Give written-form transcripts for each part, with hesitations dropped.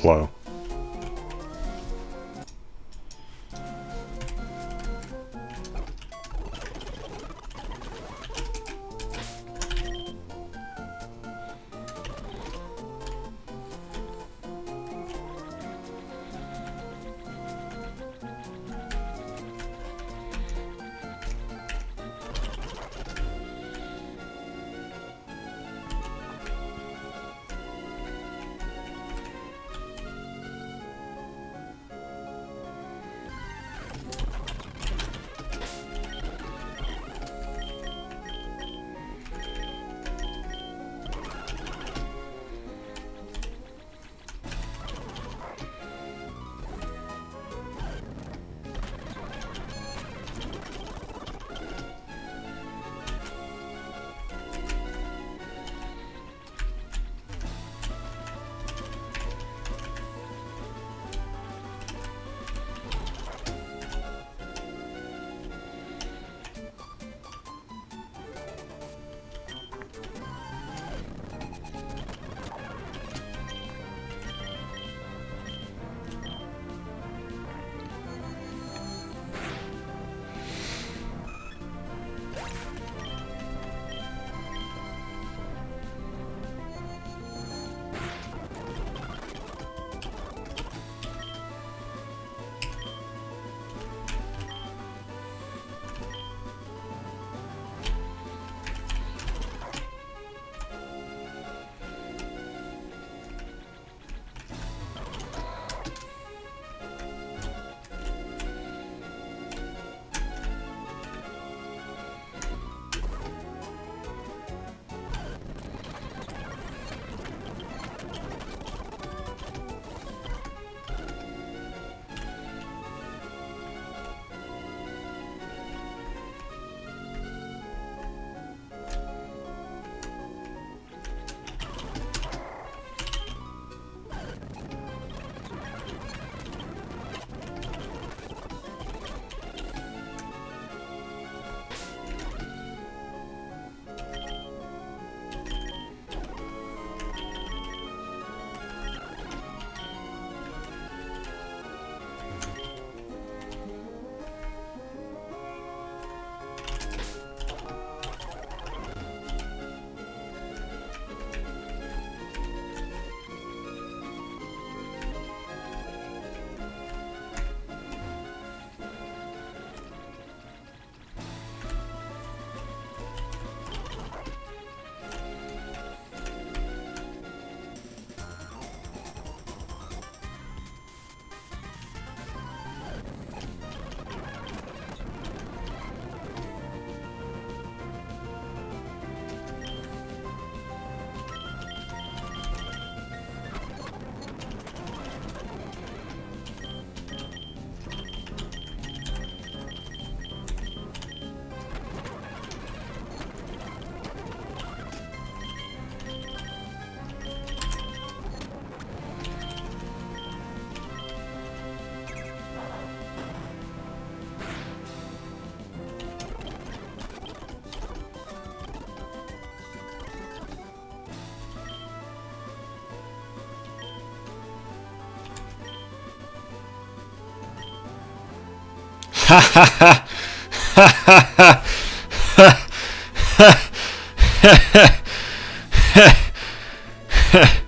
Hello. Ha ha ha! Ha ha ha! Ha ha ha! Ha!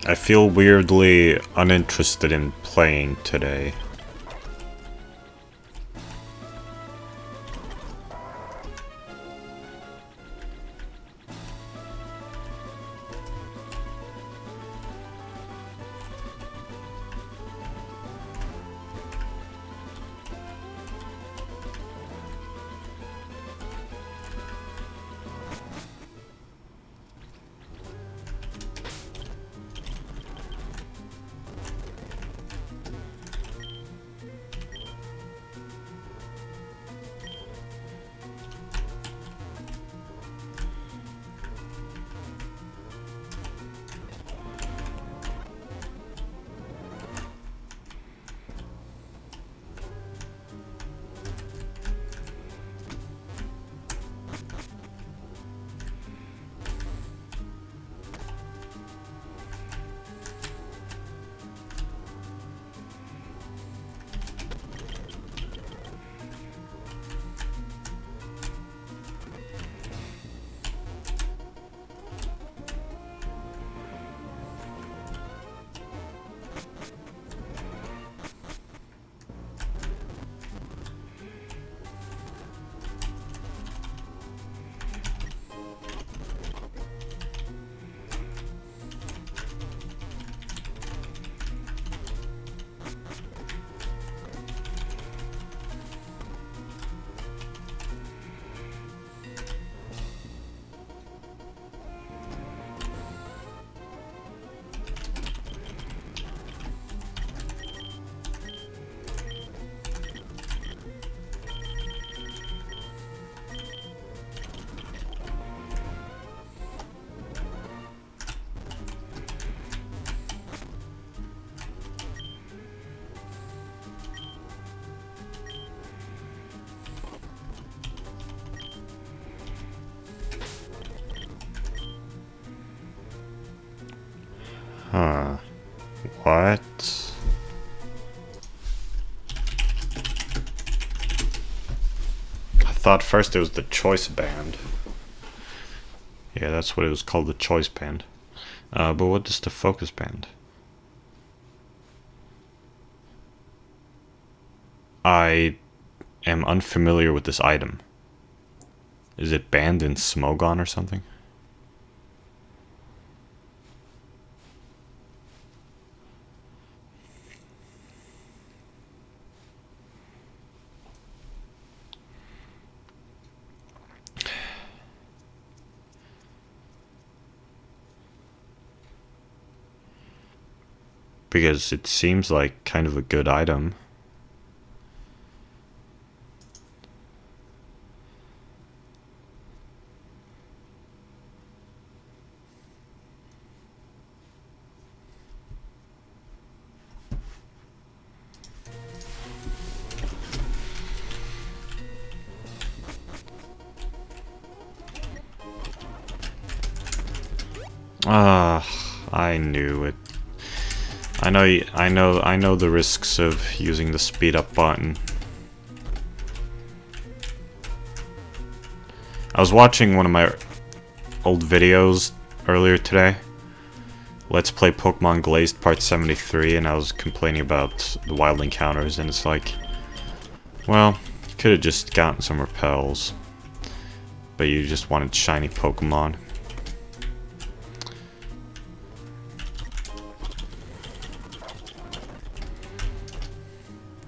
I feel weirdly uninterested in playing today. Huh. What? I thought first it was the choice band. Yeah, that's what it was called, the choice band. But what is the focus band? I am unfamiliar with this item. Is it banned in Smogon or something? Because it seems like kind of a good item. I knew it. I know the risks of using the speed up button. I was watching one of my old videos earlier today. Let's Play Pokemon Glazed Part 73, and I was complaining about the wild encounters, and it's like, well, you could have just gotten some repels, but you just wanted shiny Pokemon.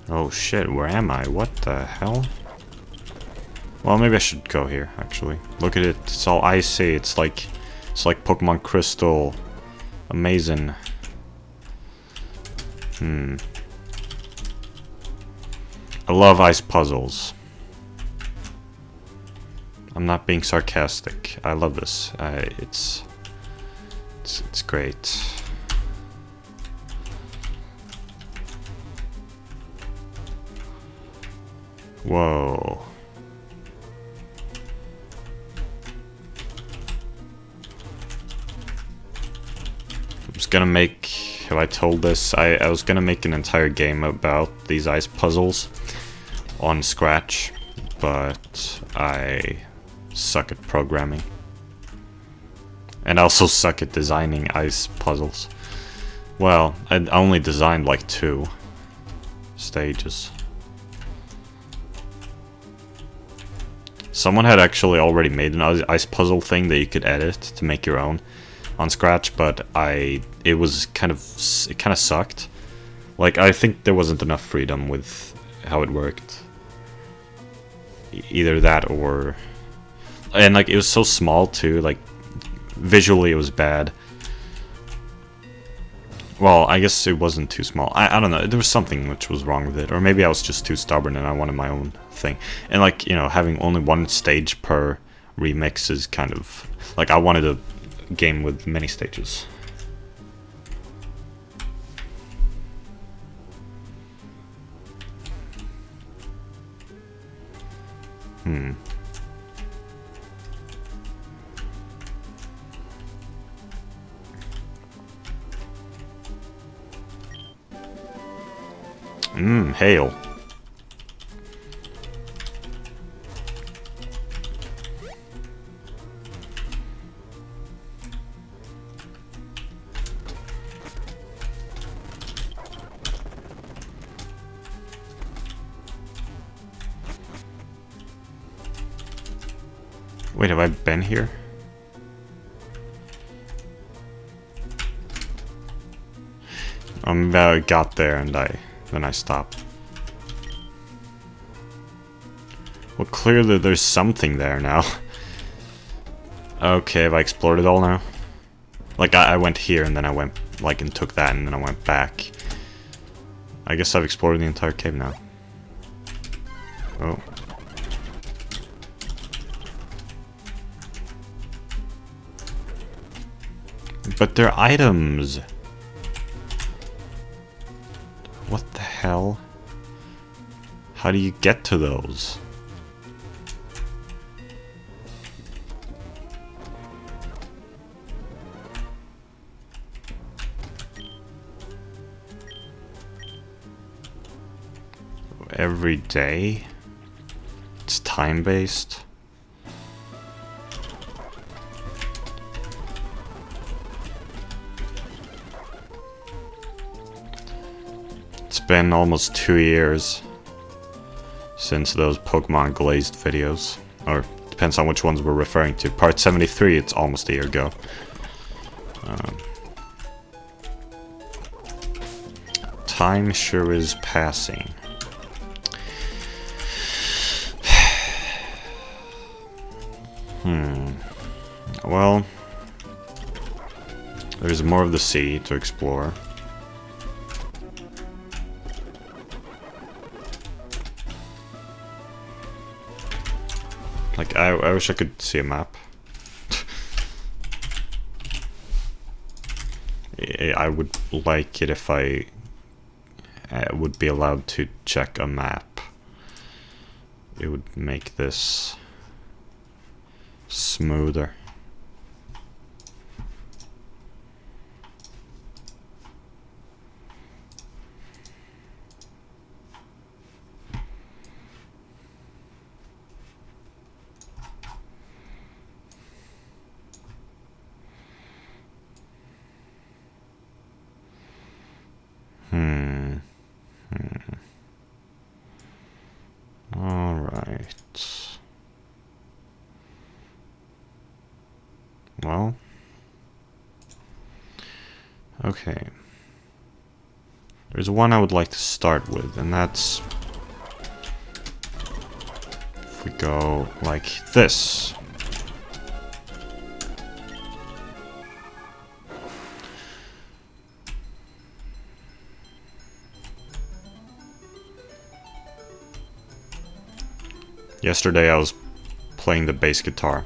Oh shit, where am I? What the hell? Well, maybe I should go here, actually. Look at it, it's all icy, it's like Pokemon Crystal. Amazing. I love ice puzzles. I'm not being sarcastic. I love this. It's great. Whoa. I was gonna make, have I told this? I was gonna make an entire game about these ice puzzles on Scratch, but I suck at programming. And I also suck at designing ice puzzles. Well, I only designed like 2 stages. Someone had actually already made an ice puzzle thing that you could edit to make your own on Scratch, but it kind of sucked. Like, I think there wasn't enough freedom with how it worked. Either that or... And, like, it was so small, too. Like, visually it was bad. Well, I guess it wasn't too small. I don't know. There was something which was wrong with it. Or maybe I was just too stubborn and I wanted my own thing. And, like, you know, having only 1 stage per remix is kind of... Like, I wanted a game with many stages. Hail. Wait, have I been here? I got there and then I stopped. Well, clearly there's something there now. Okay, have I explored it all now? Like, I went here and then I went, like, and took that and then I went back. I guess I've explored the entire cave now. Oh. But they're items. What the hell? How do you get to those? Every day? It's time-based? It's been almost 2 years since those Pokémon glazed videos. Or, depends on which ones we're referring to. Part 73, it's almost a year ago. Time sure is passing. Well, there's more of the sea to explore. Like, I wish I could see a map. I would like it if I would be allowed to check a map. It would make this smoother. All right. Well. Okay. There's one I would like to start with, and that's if we go like this. Yesterday I was playing the bass guitar.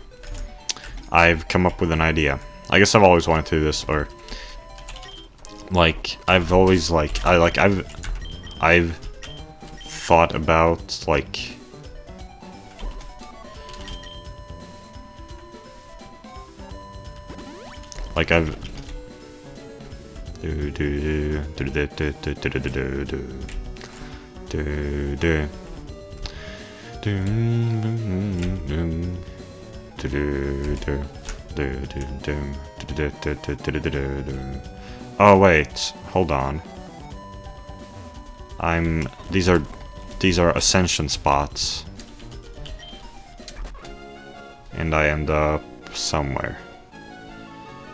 I've come up with an idea. I guess I've always wanted to do this, or like I've always I've thought about like I've Oh wait, hold on. These are ascension spots. And I end up somewhere.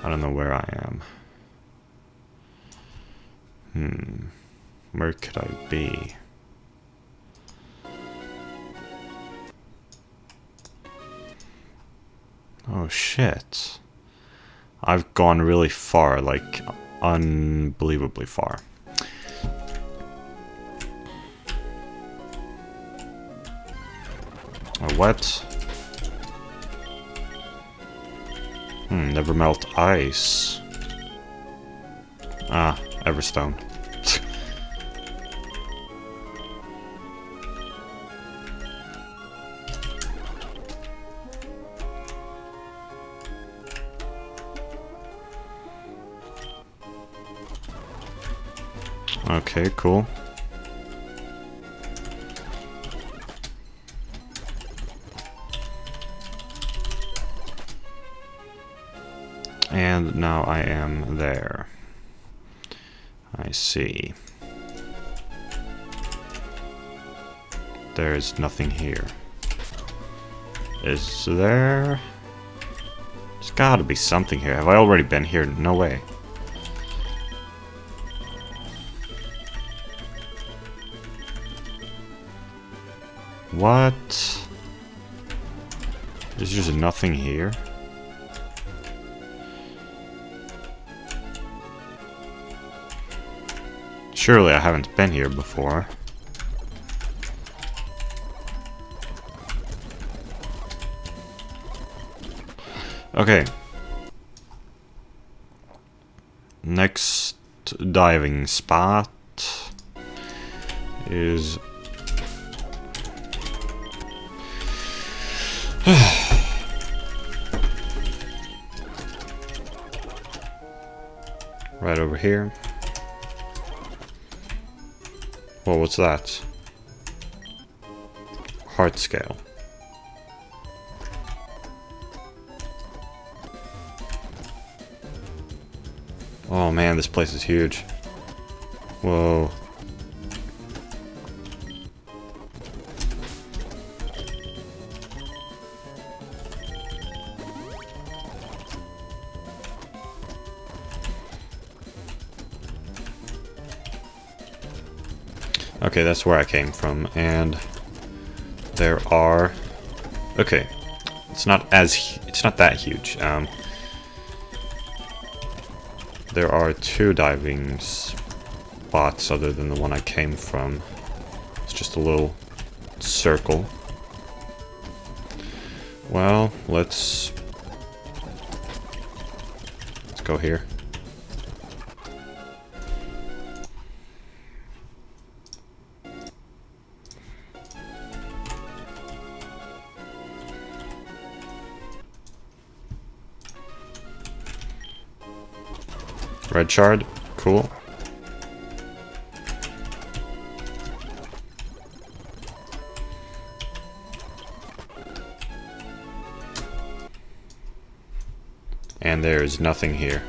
I don't know where I am. Where could I be? Oh shit. I've gone really far, like unbelievably far. What? Never melt ice. Ah, Everstone. Okay, cool. And now I am there. I see. There's nothing here. Is there? There's gotta be something here. Have I already been here? No way. What? There's just nothing here? Surely I haven't been here before. Okay. Next diving spot is right over here. Well, what's that? Heart scale. Oh man, this place is huge. Whoa. Okay, that's where I came from, and there are... Okay, it's not that huge. There are 2 diving spots other than the one I came from. It's just a little circle. Well, let's go here. Red shard, cool. And there is nothing here.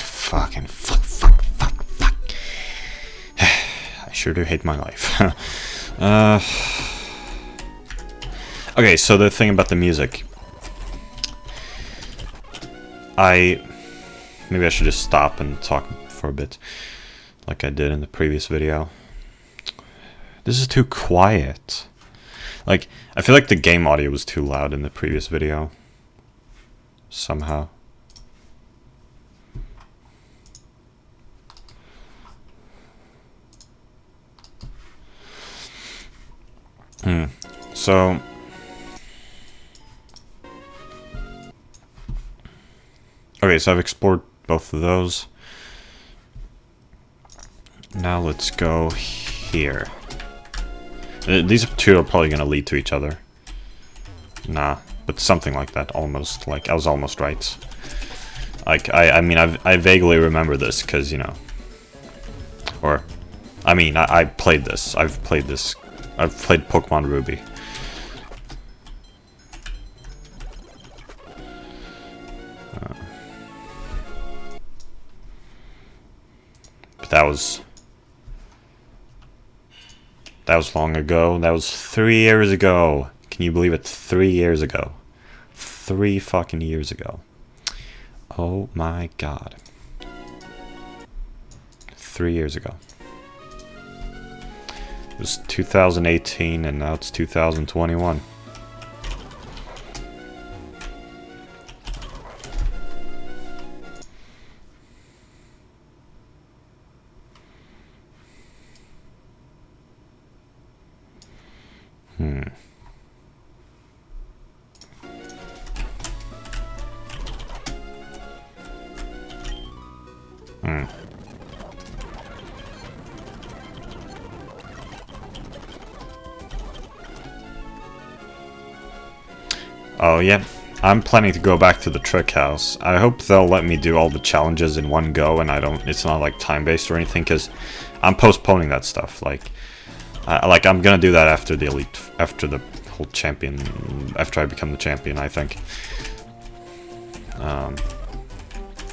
Fuck. I sure do hate my life. Okay, so the thing about the music. Maybe I should just stop and talk for a bit, like I did in the previous video. This is too quiet. Like, I feel like the game audio was too loud in the previous video. Somehow. So... Okay, so I've explored both of those. Now let's go here. These 2 are probably going to lead to each other. Nah, but something like that, almost. Like, I was almost right. Like, I mean, I vaguely remember this, because, you know... Or... I mean, I played this. I've played this. I've played Pokemon Ruby. But that was long ago. That was 3 years ago. Can you believe it? 3 years ago. 3 fucking years ago. Oh my god. 3 years ago. It was 2018 and now it's 2021. Hmm. Oh yeah, I'm planning to go back to the trick house. I hope they'll let me do all the challenges in one go and it's not like time based or anything, because I'm postponing that stuff. Like I'm gonna do that after the elite, after the whole champion, after I become the champion, I think.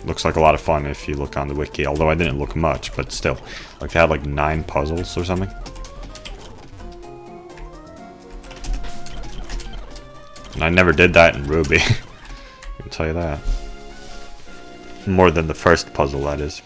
Looks like a lot of fun if you look on the wiki, although I didn't look much, but still. Like they had like 9 puzzles or something. And I never did that in Ruby. I can tell you that. More than the first puzzle, that is.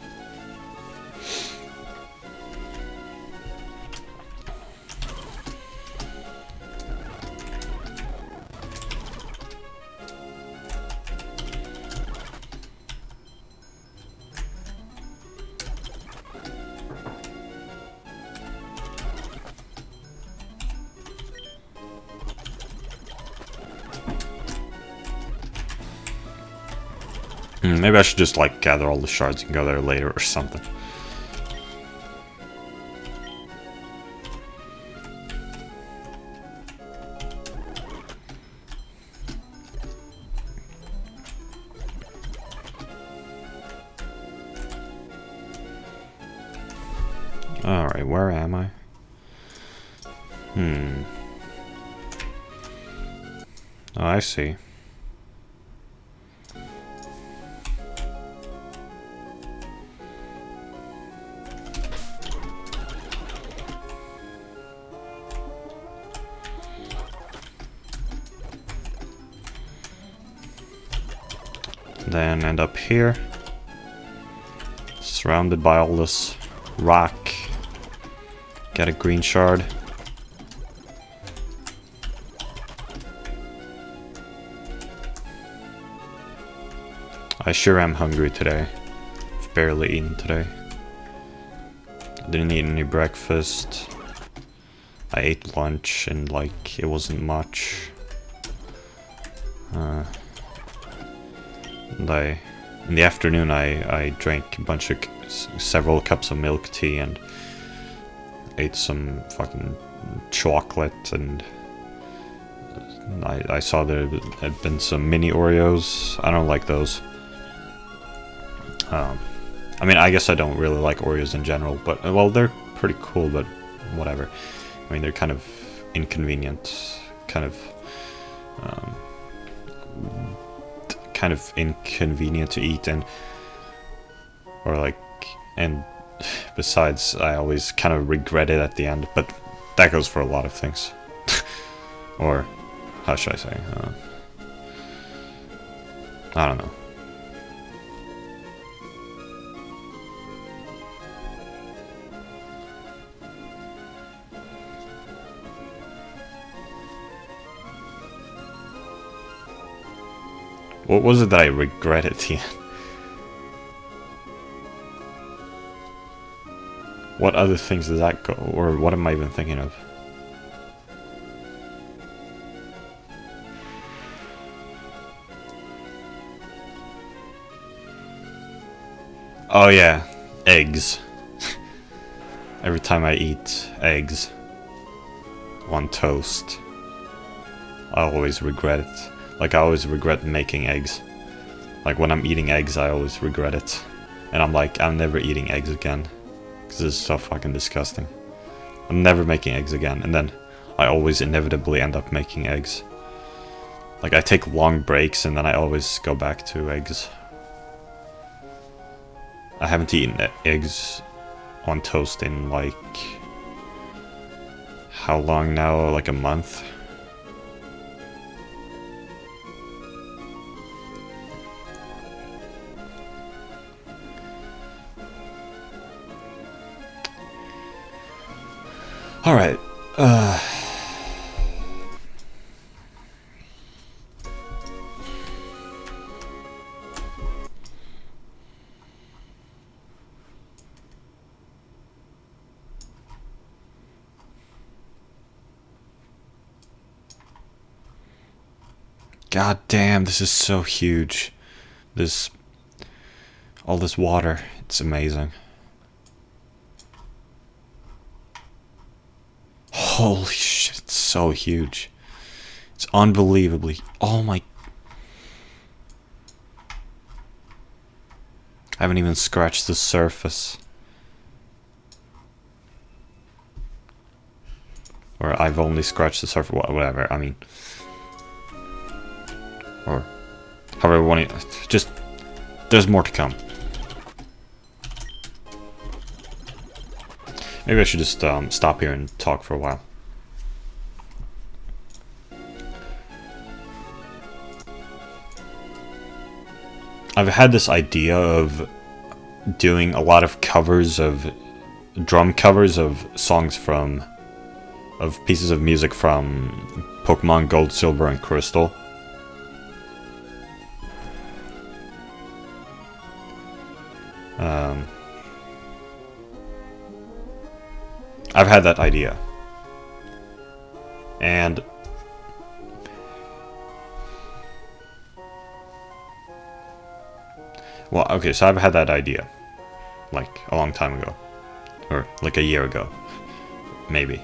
Maybe I should just like gather all the shards and go there later or something. Alright, where am I? Oh, I see. Then end up here, surrounded by all this rock. Get a green shard. I sure am hungry today. I've barely eaten today. Didn't eat any breakfast. I ate lunch and like it wasn't much. And in the afternoon I drank a bunch of several cups of milk tea and ate some fucking chocolate, and I saw there had been some mini Oreos. I don't like those. I mean, I guess I don't really like Oreos in general, but well, they're pretty cool, but whatever. I mean, they're kind of inconvenient, kind of inconvenient to eat, and besides, I always kind of regret it at the end, but that goes for a lot of things. Or how should I say? I don't know. What was it that I regretted at the end? What other things does that go? Or what am I even thinking of? Oh yeah, eggs. Every time I eat eggs on toast, I always regret it. Like, I always regret making eggs. Like, when I'm eating eggs, I always regret it. And I'm like, I'm never eating eggs again. Because this is so fucking disgusting. I'm never making eggs again. And then I always inevitably end up making eggs. Like, I take long breaks and then I always go back to eggs. I haven't eaten eggs on toast in like... how long now? Like a month? Alright, God damn, this is so huge. All this water, it's amazing. Holy shit, it's so huge. It's unbelievably, oh my... I haven't even scratched the surface. Or I've only scratched the surface, whatever, I mean... Or however you want it, just... There's more to come. Maybe I should just stop here and talk for a while. I've had this idea of doing a lot of covers of... drum covers of songs from... of pieces of music from Pokémon Gold, Silver, and Crystal. I've had that idea. And... well, okay, so I've had that idea. Like, a long time ago. Or, like a year ago. Maybe.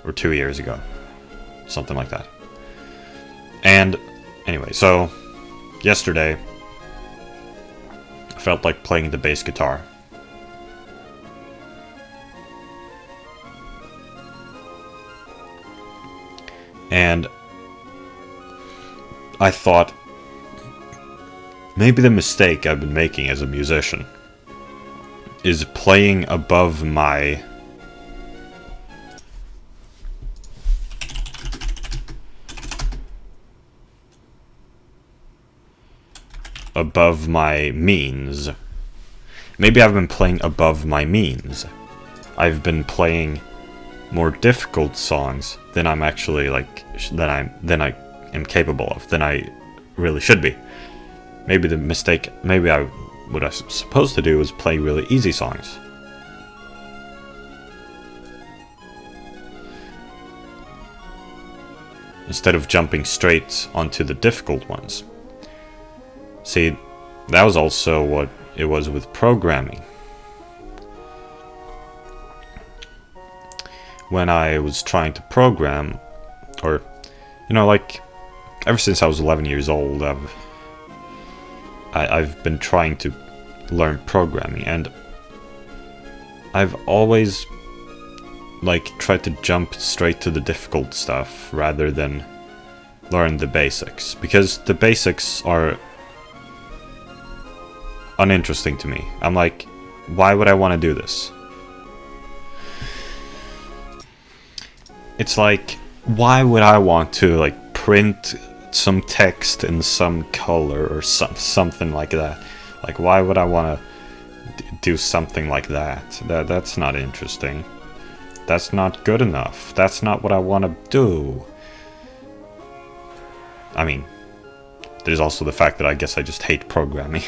Or 2 years ago. Something like that. And, anyway, so... yesterday... I felt like playing the bass guitar. And I thought, maybe the mistake I've been making as a musician is playing above my means. Maybe I've been playing above my means. I've been playing more difficult songs than I'm actually like than I am capable of, than I really should be. Maybe the mistake, maybe what I was supposed to do was play really easy songs. Instead of jumping straight onto the difficult ones. See, that was also what it was with programming. When I was trying to program, or, you know, like, ever since I was 11 years old, I've been trying to learn programming, and I've always, like, tried to jump straight to the difficult stuff rather than learn the basics, because the basics are uninteresting to me. I'm like, why would I want to do this? It's like, why would I want to, like, print some text in some color or something like that? Like, why would I want to do something like that? That's not interesting. That's not good enough. That's not what I want to do. I mean, there's also the fact that I guess I just hate programming.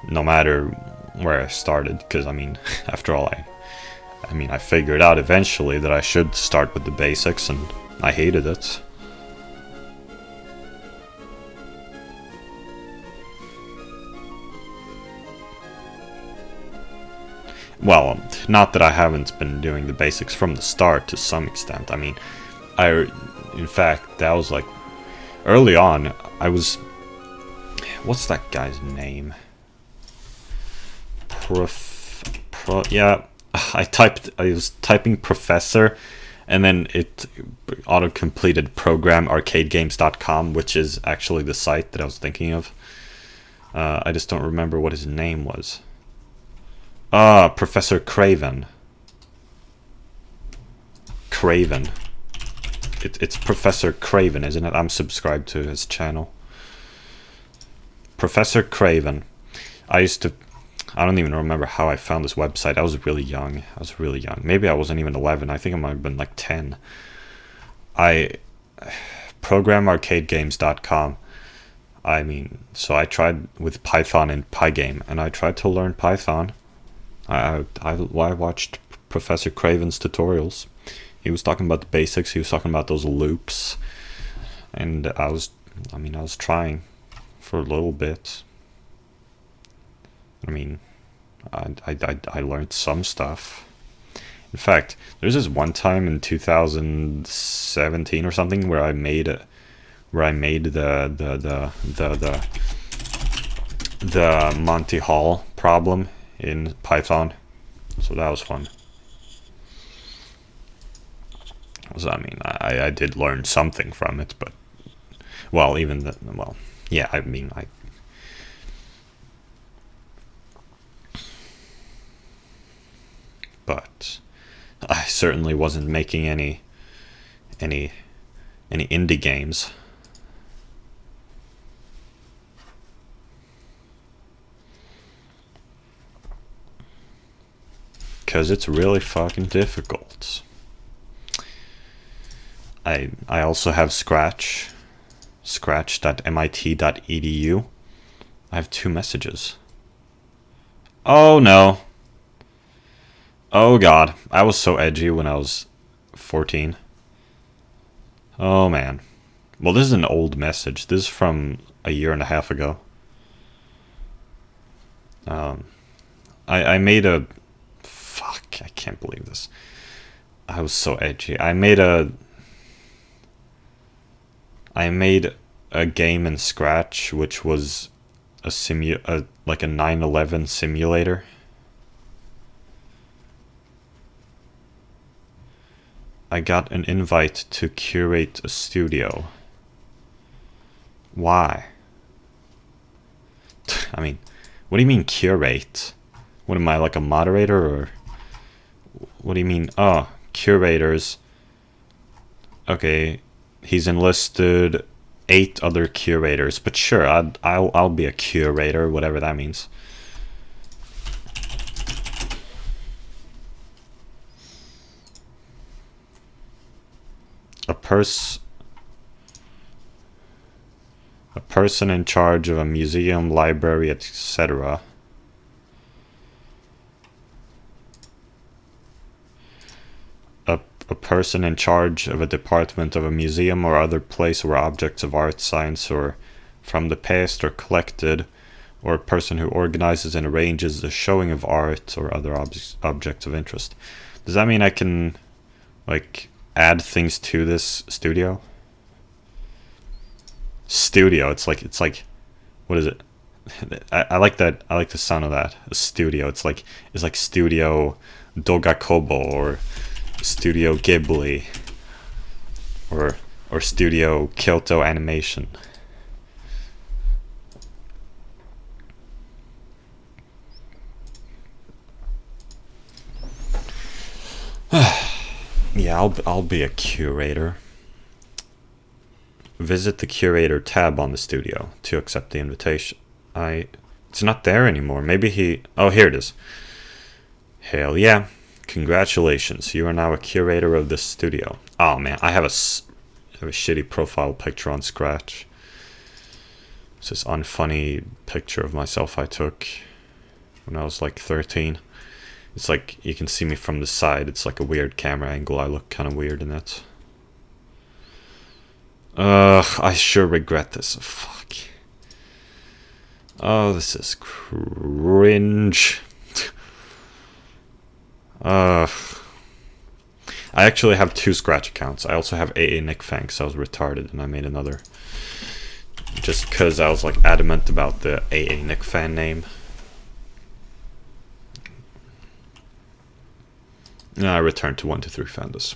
No matter where I started, because, I mean, after all, I figured out eventually that I should start with the basics, and I hated it. Well, not that I haven't been doing the basics from the start to some extent. I mean, in fact, that was like Early on, I was... What's that guy's name? Yeah, I was typing professor, and then it auto-completed program arcadegames.com, which is actually the site that I was thinking of. I just don't remember what his name was. Professor Craven. Craven. It's Professor Craven, isn't it? I'm subscribed to his channel. Professor Craven. I don't even remember how I found this website. I was really young. Maybe I wasn't even 11. I think I might have been like 10. Programarcadegames.com. I mean, so I tried with Python and Pygame, and I tried to learn Python. I watched Professor Craven's tutorials. He was talking about the basics. He was talking about those loops, and I was trying for a little bit. I mean, I learned some stuff. In fact, there's this one time in 2017 or something where I made the Monty Hall problem in Python, so that was fun. So I mean, I did learn something from it, but well, yeah, I mean, but I certainly wasn't making any indie games. Because it's really fucking difficult. I also have scratch.mit.edu. I have 2 messages. Oh no. Oh god, I was so edgy when I was 14. Oh man. Well, this is an old message. This is from a year and a half ago. I made a... Fuck, I can't believe this. I was so edgy. I made a game in Scratch, which was like a 9/11 simulator. I got an invite to curate a studio. Why? I mean, what do you mean curate? What am I, like a moderator, or what do you mean? Oh, curators. Okay, he's enlisted 8 other curators, but sure, I'll be a curator, whatever that means. A person in charge of a museum, library, etc. A person in charge of a department of a museum or other place where objects of art, science, or from the past are collected, or a person who organizes and arranges the showing of art or other objects of interest. Does that mean I can, like, add things to this studio? Studio, it's like, what is it? I like that. I like the sound of that. A studio. It's like Studio Dogakobo or Studio Ghibli or Studio Kyoto Animation. Yeah, I'll be a curator. Visit the curator tab on the studio to accept the invitation. It's not there anymore. Maybe he... Oh, here it is. Hell yeah. Congratulations. You are now a curator of this studio. Oh man, I have a shitty profile picture on Scratch. It's this unfunny picture of myself I took when I was like 13. It's like, you can see me from the side. It's like a weird camera angle. I look kind of weird in it. I sure regret this. Fuck. Oh, this is cringe. I actually have 2 Scratch accounts. I also have AA Nick Fang, so I was retarded and I made another. just because I was like adamant about the AA Nick fan name. And I returned to 123 Fandas.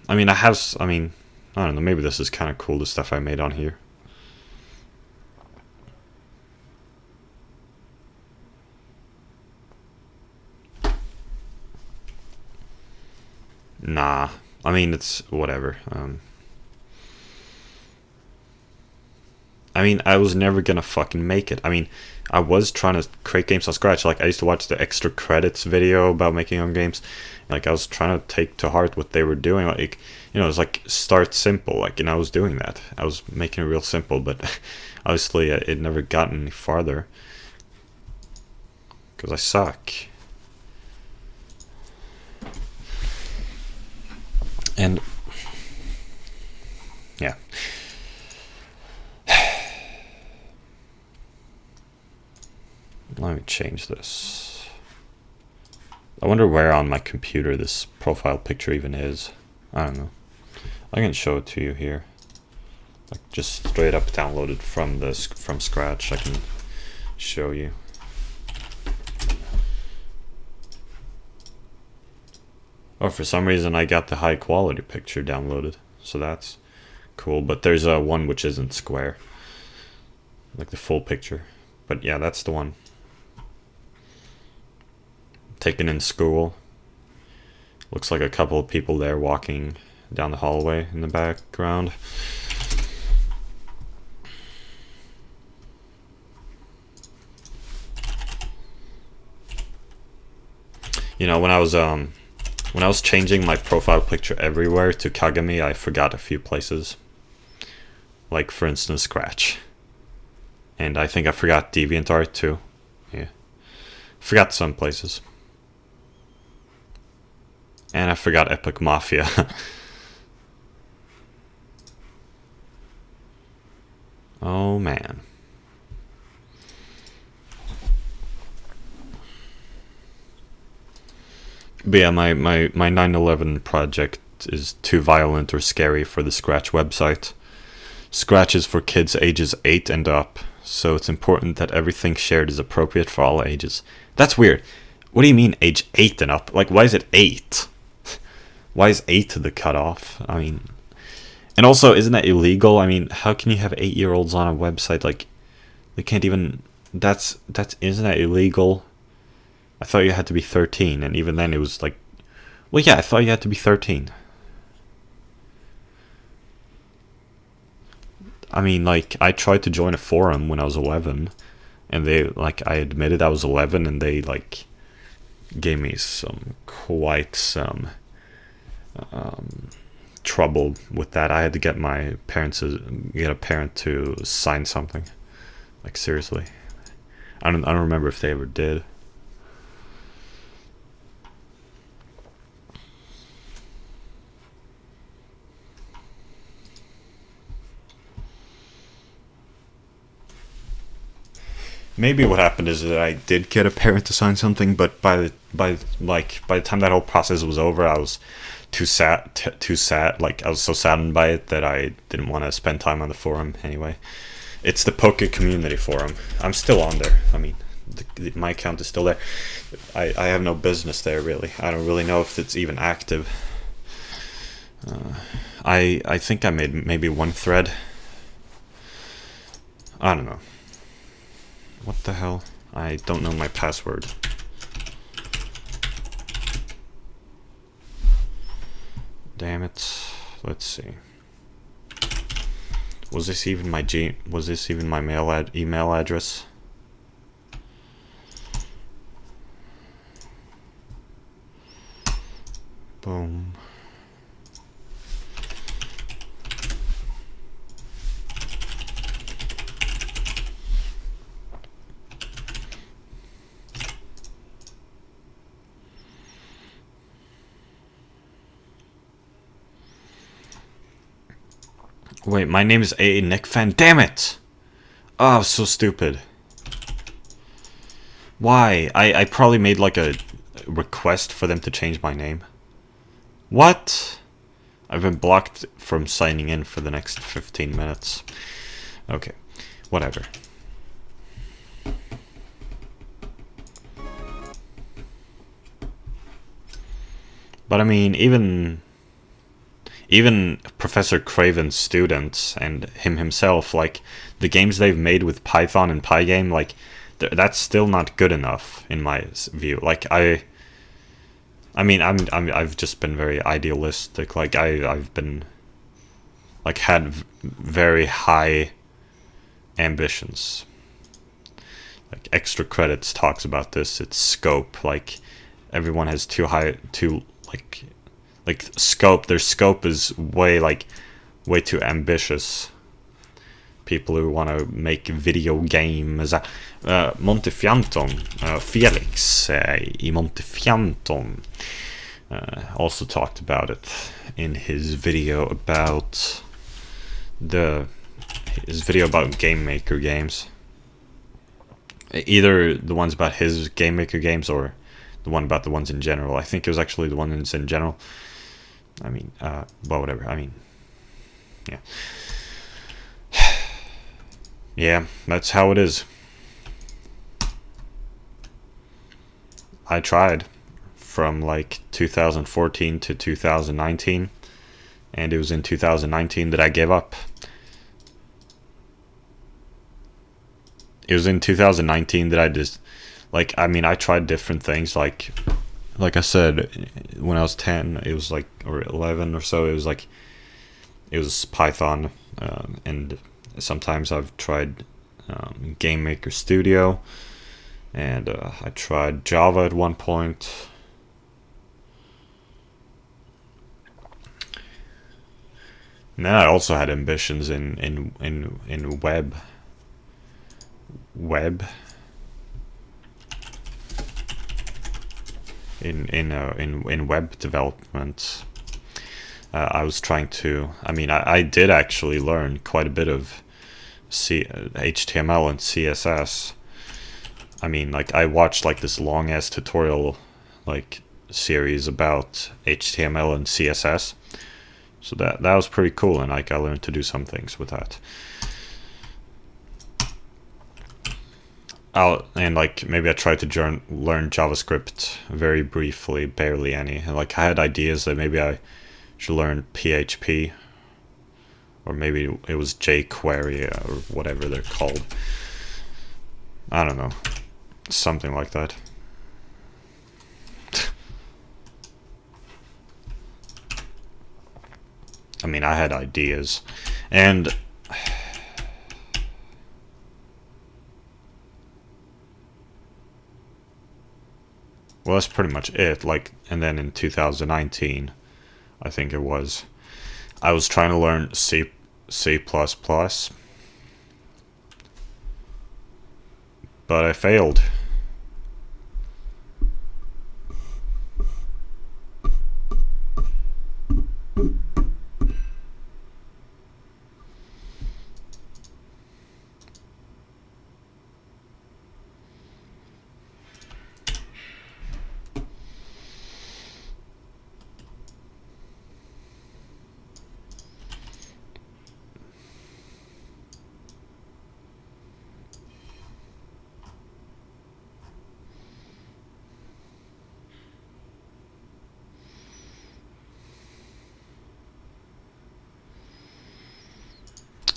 I mean, I don't know, maybe this is kind of cool, the stuff I made on here. Nah, I mean, it's whatever. I mean, I was never gonna fucking make it. I mean, I was trying to create games from scratch. Like, I used to watch the extra credits video about making own games. Like, I was trying to take to heart what they were doing. Like, you know, it was like, start simple. Like, and I was doing that. I was making it real simple, but obviously it never got any farther. Because I suck. And yeah. Let me change this. I wonder where on my computer this profile picture even is. I don't know. I can show it to you here. Like, just straight up downloaded from scratch. I can show you. Oh, for some reason I got the high quality picture downloaded, so that's cool. But there's a one which isn't square, like the full picture. But yeah, that's the one. Taken in school. Looks like a couple of people there walking down the hallway in the background. You know, when I was changing my profile picture everywhere to Kagami, I forgot a few places. Like, for instance, Scratch. And I think I forgot DeviantArt too. Yeah. Forgot some places. And I forgot Epic Mafia. Oh man. But yeah, my 9/11 project is too violent or scary for the Scratch website. Scratch is for kids ages 8 and up, so it's important that everything shared is appropriate for all ages. That's weird. What do you mean age 8 and up? Like, why is it 8? Why is 8 the cutoff? I mean, and also, isn't that illegal? I mean, how can you have 8-year-olds on a website? Like, they can't even. Isn't that illegal? I thought you had to be 13, and even then it was like, well, yeah, I thought you had to be 13. I mean, like, I tried to join a forum when I was 11, and they, like, I admitted I was 11, and they, like, gave me quite some trouble with that. I had to get my get a parent to sign something. Like, seriously. I don't remember if they ever did. Maybe what happened is that I did get a parent to sign something, but by the time that whole process was over, I was too sad. Like, I was so saddened by it that I didn't want to spend time on the forum anyway. It's the Poke Community Forum. I'm still on there. I mean, my account is still there. I have no business there, really. I don't really know if it's even active. I think I made maybe one thread. I don't know. What the hell? I don't know my password. Damn it. Let's see. Was this even my email address? Boom. Wait, my name is A. Nick Fan. Damn it! Oh, so stupid. Why? I probably made like a request for them to change my name. What? I've been blocked from signing in for the next 15 minutes. Okay, whatever. But I mean, even Professor Craven's students and him himself, like, the games they've made with Python and Pygame, like, that's still not good enough in my view. Like, I've just been very idealistic. Like, I've been, like, had very high ambitions. Like, Extra Credits talks about this. It's scope. Like, everyone has too scope. Their scope is way too ambitious. People who want to make video games. Montefianton, Felix i Montefianton also talked about it in his video about Game Maker games. Either the ones about his Game Maker games or the one about the ones in general. I think it was actually the ones in general. I mean, well, whatever. I mean, yeah. Yeah, that's how it is. I tried from like 2014 to 2019, and it was in 2019 that I gave up. It was in 2019 that I just, like, I mean, I tried different things, like I said, when I was 10, it was like, or 11 or so, it was Python, and sometimes I've tried Game Maker Studio, and I tried Java at one point. And then I also had ambitions in web. In web development. I was trying to. I mean, I did actually learn quite a bit of HTML and CSS. I mean, like, I watched like this long ass tutorial like series about HTML and CSS. So that was pretty cool, and like I learned to do some things with that. And like maybe I tried to learn JavaScript very briefly, barely any. And like I had ideas that maybe I should learn PHP, or maybe it was jQuery or whatever they're called. I don't know, something like that. I mean, I had ideas, and well, that's pretty much it. Like, and then in 2019, I think it was, I was trying to learn C++, but I failed.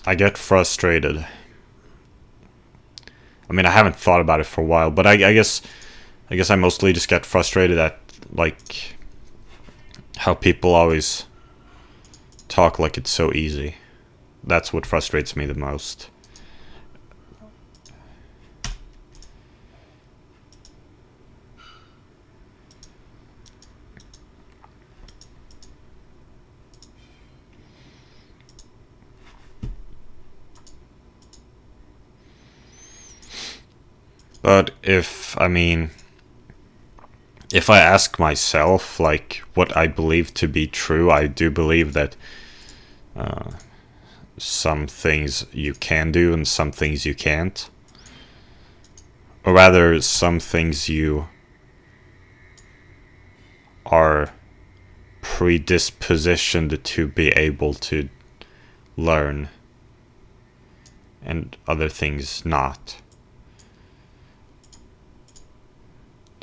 I get frustrated. I mean, I haven't thought about it for a while, but I guess I mostly just get frustrated at like how people always talk like it's so easy. That's what frustrates me the most. But if I ask myself like what I believe to be true, I do believe that some things you can do and some things you can't. Or rather, some things you are predispositioned to be able to learn, and other things not.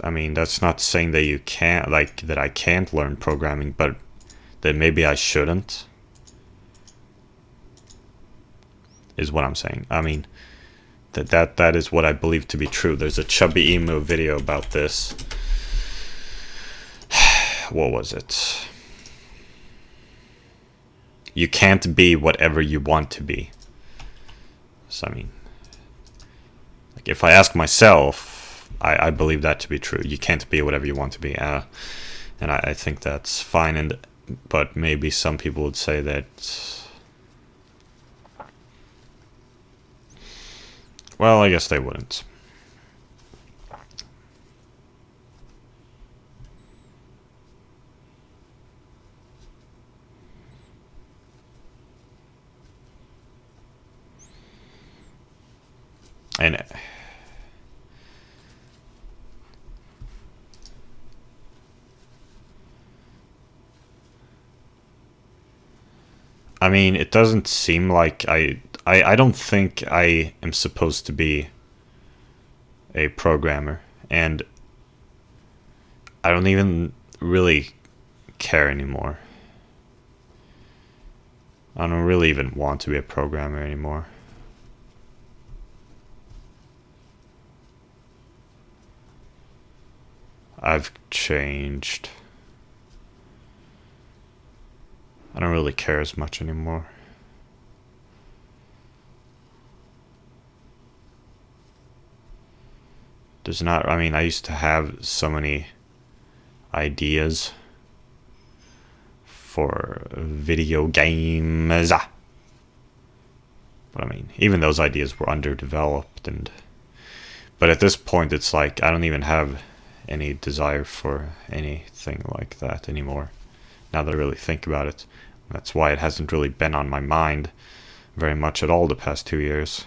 I mean, that's not saying that you can't, like, that I can't learn programming, but that maybe I shouldn't, is what I'm saying. I mean, that is what I believe to be true. There's a Chubby Emo video about this. What was it? You can't be whatever you want to be. So, I mean, like, if I ask myself, I believe that to be true. You can't be whatever you want to be. And I think that's fine. But maybe some people would say that... Well, I guess they wouldn't. And I mean, it doesn't seem like I don't think I am supposed to be a programmer, and I don't even really care anymore. I don't really even want to be a programmer anymore. I've changed. I don't really care as much anymore. There's not, I mean, I used to have so many ideas for video games. But I mean, even those ideas were underdeveloped, but at this point it's like I don't even have any desire for anything like that anymore, now that I really think about it. That's why it hasn't really been on my mind very much at all the past 2 years.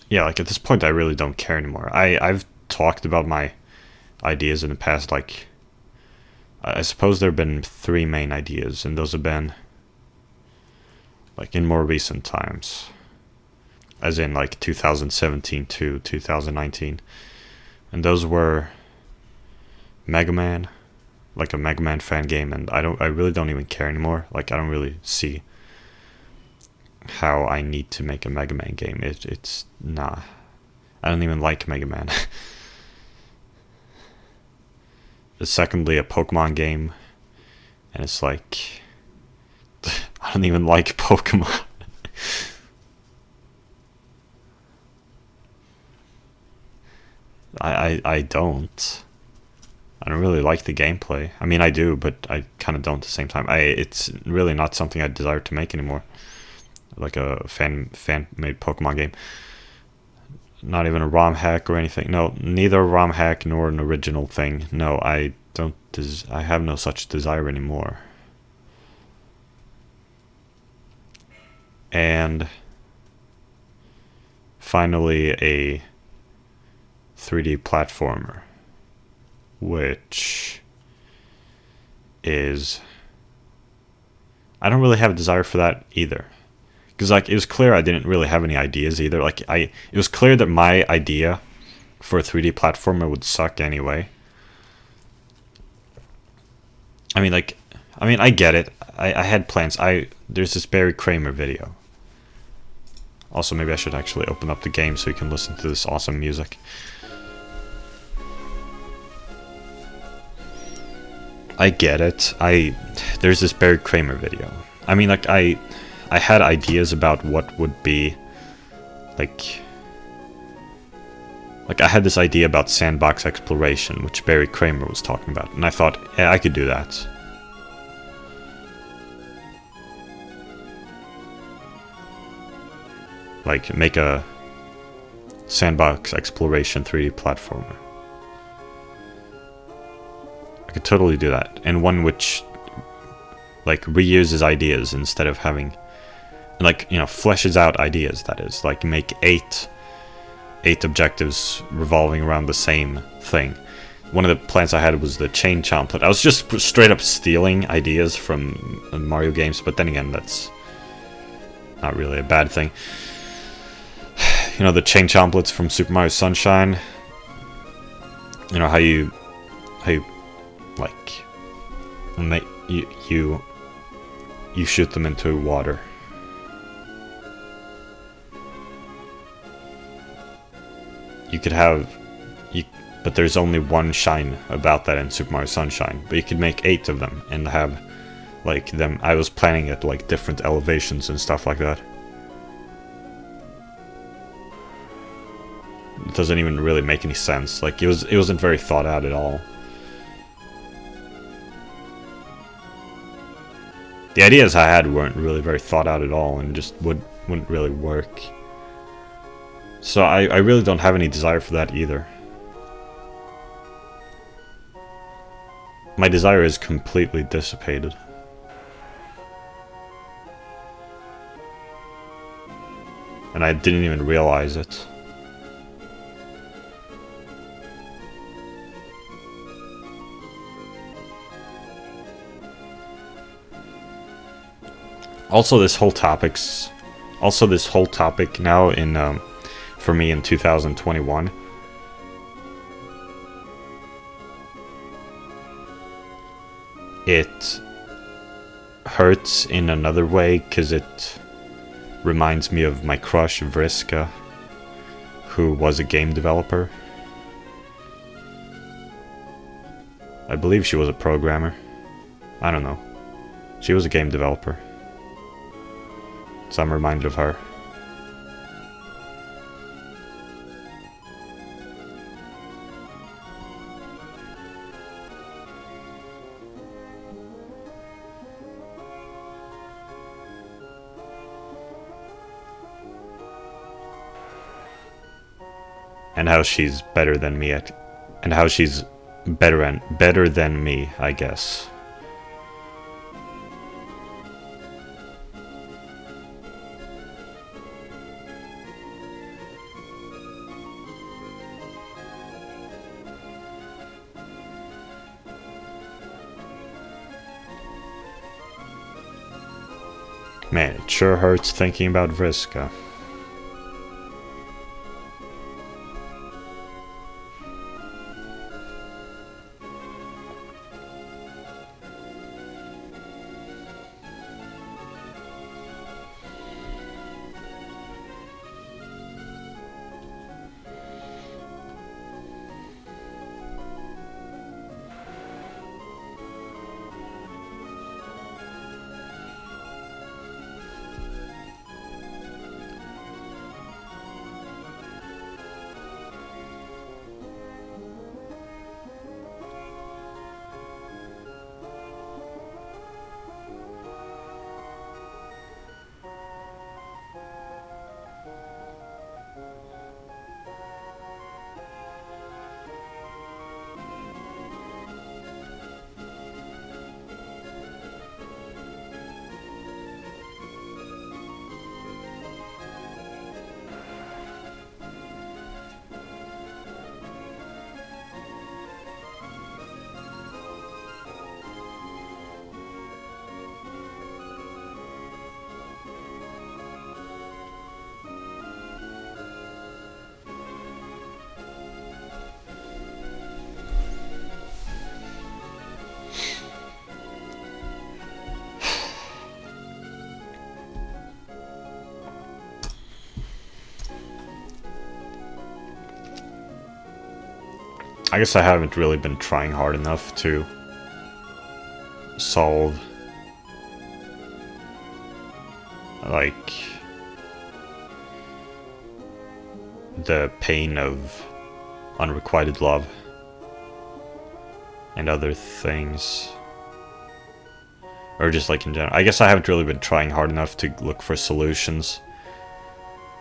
Yeah, like at this point I really don't care anymore. I've talked about my ideas in the past. Like, I suppose there have been 3 main ideas, and those have been like in more recent times, as in like 2017 to 2019, and those were Mega Man, like a Mega Man fan game, and I really don't even care anymore. Like, I don't really see how I need to make a Mega Man game. It's nah. I don't even like Mega Man. Secondly, a Pokemon game, and it's like I don't even like Pokemon. I don't. I don't really like the gameplay. I mean, I do, but I kind of don't at the same time. It's really not something I desire to make anymore. Like a fan-made Pokemon game. Not even a ROM hack or anything. No, neither a ROM hack nor an original thing. No, I don't. I have no such desire anymore. And finally, a 3D platformer, which is, I don't really have a desire for that either. Because, like, it was clear I didn't really have any ideas either. Like, it was clear that my idea for a 3D platformer would suck anyway. I mean, I get it. I had plans. There's this Barry Kramer video. Also, maybe I should actually open up the game so you can listen to this awesome music. I get it. There's this Barry Kramer video. I mean, like, I had ideas about what would be, like I had this idea about sandbox exploration, which Barry Kramer was talking about, and I thought, yeah, I could do that. Like, make a sandbox exploration 3D platformer. I could totally do that, and one which, like, reuses ideas instead of having, like, you know, fleshes out ideas, that is. Like, make eight objectives revolving around the same thing. One of the plans I had was the chain chomplet. I was just straight up stealing ideas from Mario games, but then again, that's not really a bad thing. You know, the chain chomplets from Super Mario Sunshine. You know, how you like, when you shoot them into water. You could have, but there's only one shine about that in Super Mario Sunshine. But you could make 8 of them and have, like, them. I was planning at, like, different elevations and stuff like that. It doesn't even really make any sense. Like, it wasn't very thought out at all. The ideas I had weren't really very thought out at all, and just wouldn't really work. So I really don't have any desire for that either. My desire is completely dissipated. And I didn't even realize it. Also, this whole topic now in for me in 2021. It hurts in another way because it reminds me of my crush Vriska, who was a game developer. I believe she was a programmer. I don't know. She was a game developer. So I'm reminded of her. And how she's better than me and how she's better than me, I guess. Man, it sure hurts thinking about Vriska. I guess I haven't really been trying hard enough to solve like the pain of unrequited love and other things, or just like in general. I guess I haven't really been trying hard enough to look for solutions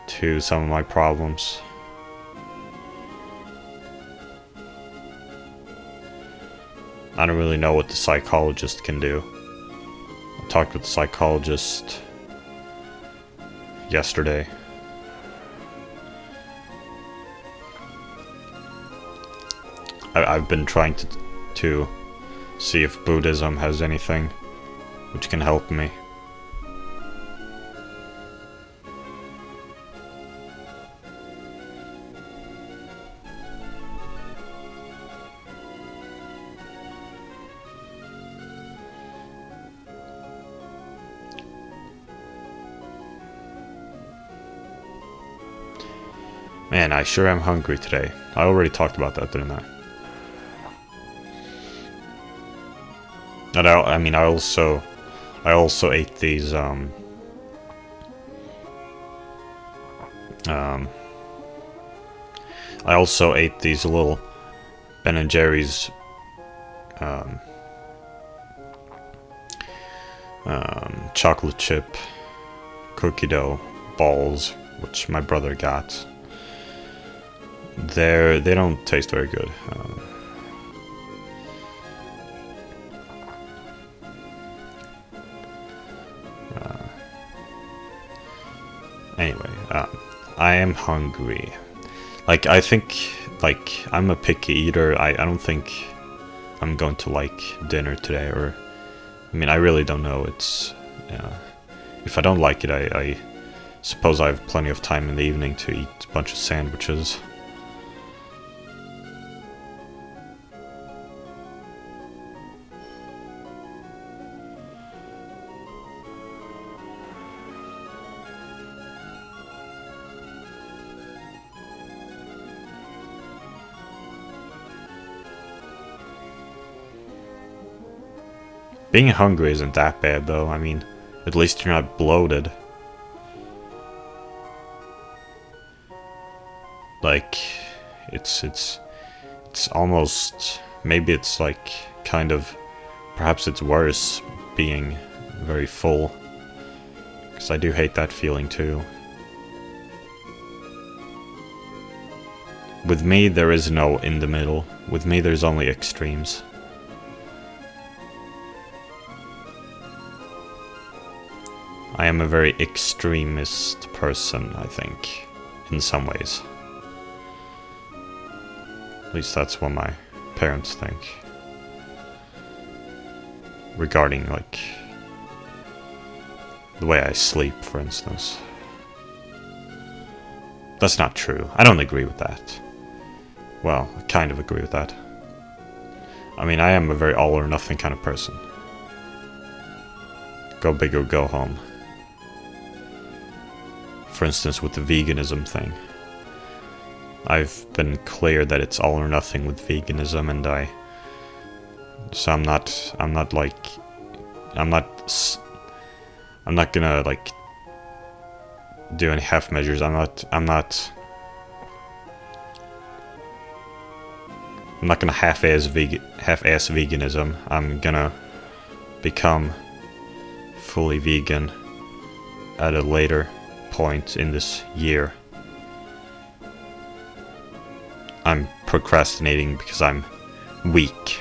to some of my problems. I don't really know what the psychologist can do. I talked with the psychologist yesterday. I've been trying to see if Buddhism has anything which can help me. Man, I sure am hungry today. I already talked about that, didn't I? And I mean, I also ate these, I also ate these little Ben and Jerry's, chocolate chip cookie dough balls, which my brother got. They don't taste very good. Anyway, I am hungry. Like, I think, like, I'm a picky eater. I don't think I'm going to like dinner today, or, I mean, I really don't know. It's, if I don't like it, I suppose I have plenty of time in the evening to eat a bunch of sandwiches. Being hungry isn't that bad, though. I mean, at least you're not bloated. Like, it's almost, maybe it's like, kind of, perhaps it's worse being very full. Because I do hate that feeling, too. With me, there is no in the middle. With me, there's only extremes. I am a very extremist person, I think, in some ways. At least that's what my parents think. Regarding, like, the way I sleep, for instance. That's not true. I don't agree with that. Well, I kind of agree with that. I mean, I am a very all or nothing kind of person. Go big or go home. For instance, with the veganism thing. I've been clear that it's all or nothing with veganism, and so I'm not gonna, like, do any half measures. I'm not gonna half-ass veganism. I'm gonna become fully vegan at a later point in this year. I'm procrastinating because I'm weak.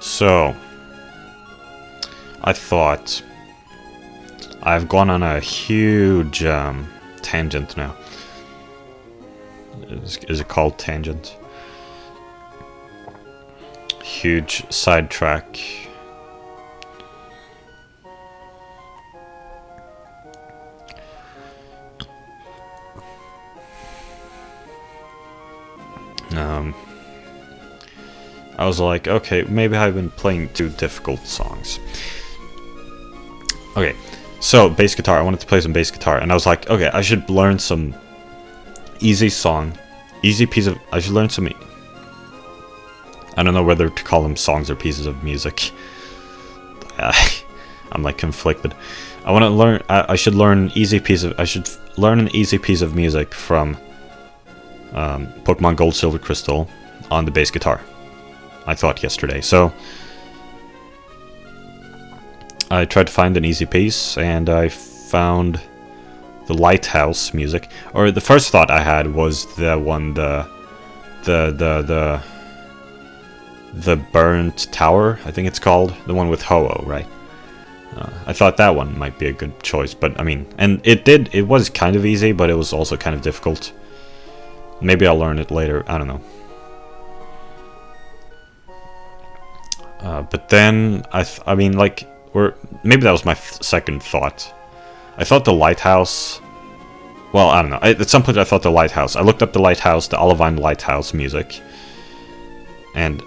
So, I thought I've gone on a huge tangent now. Is it called tangent? Huge sidetrack. Um, I was like, okay, maybe I've been playing too difficult songs. Okay, so bass guitar. I wanted to play some bass guitar, and I was like, okay, I should learn some easy song, easy piece of. I should learn some. I don't know whether to call them songs or pieces of music. I'm like conflicted. I want to learn. I should learn easy piece of. I should learn an easy piece of music from Pokemon Gold, Silver, Crystal on the bass guitar. I thought yesterday. So I tried to find an easy piece, and I found the Lighthouse music. Or the first thought I had was the one, the Burnt Tower, I think it's called, the one with Ho-Oh, right? I thought that one might be a good choice, but I mean, and it was kind of easy, but it was also kind of difficult. Maybe I'll learn it later, I don't know. But then, I mean, like, or maybe that was my second thought. I thought the Lighthouse, well, I don't know, at some point I thought the Lighthouse. I looked up the Lighthouse, the Olivine Lighthouse music, and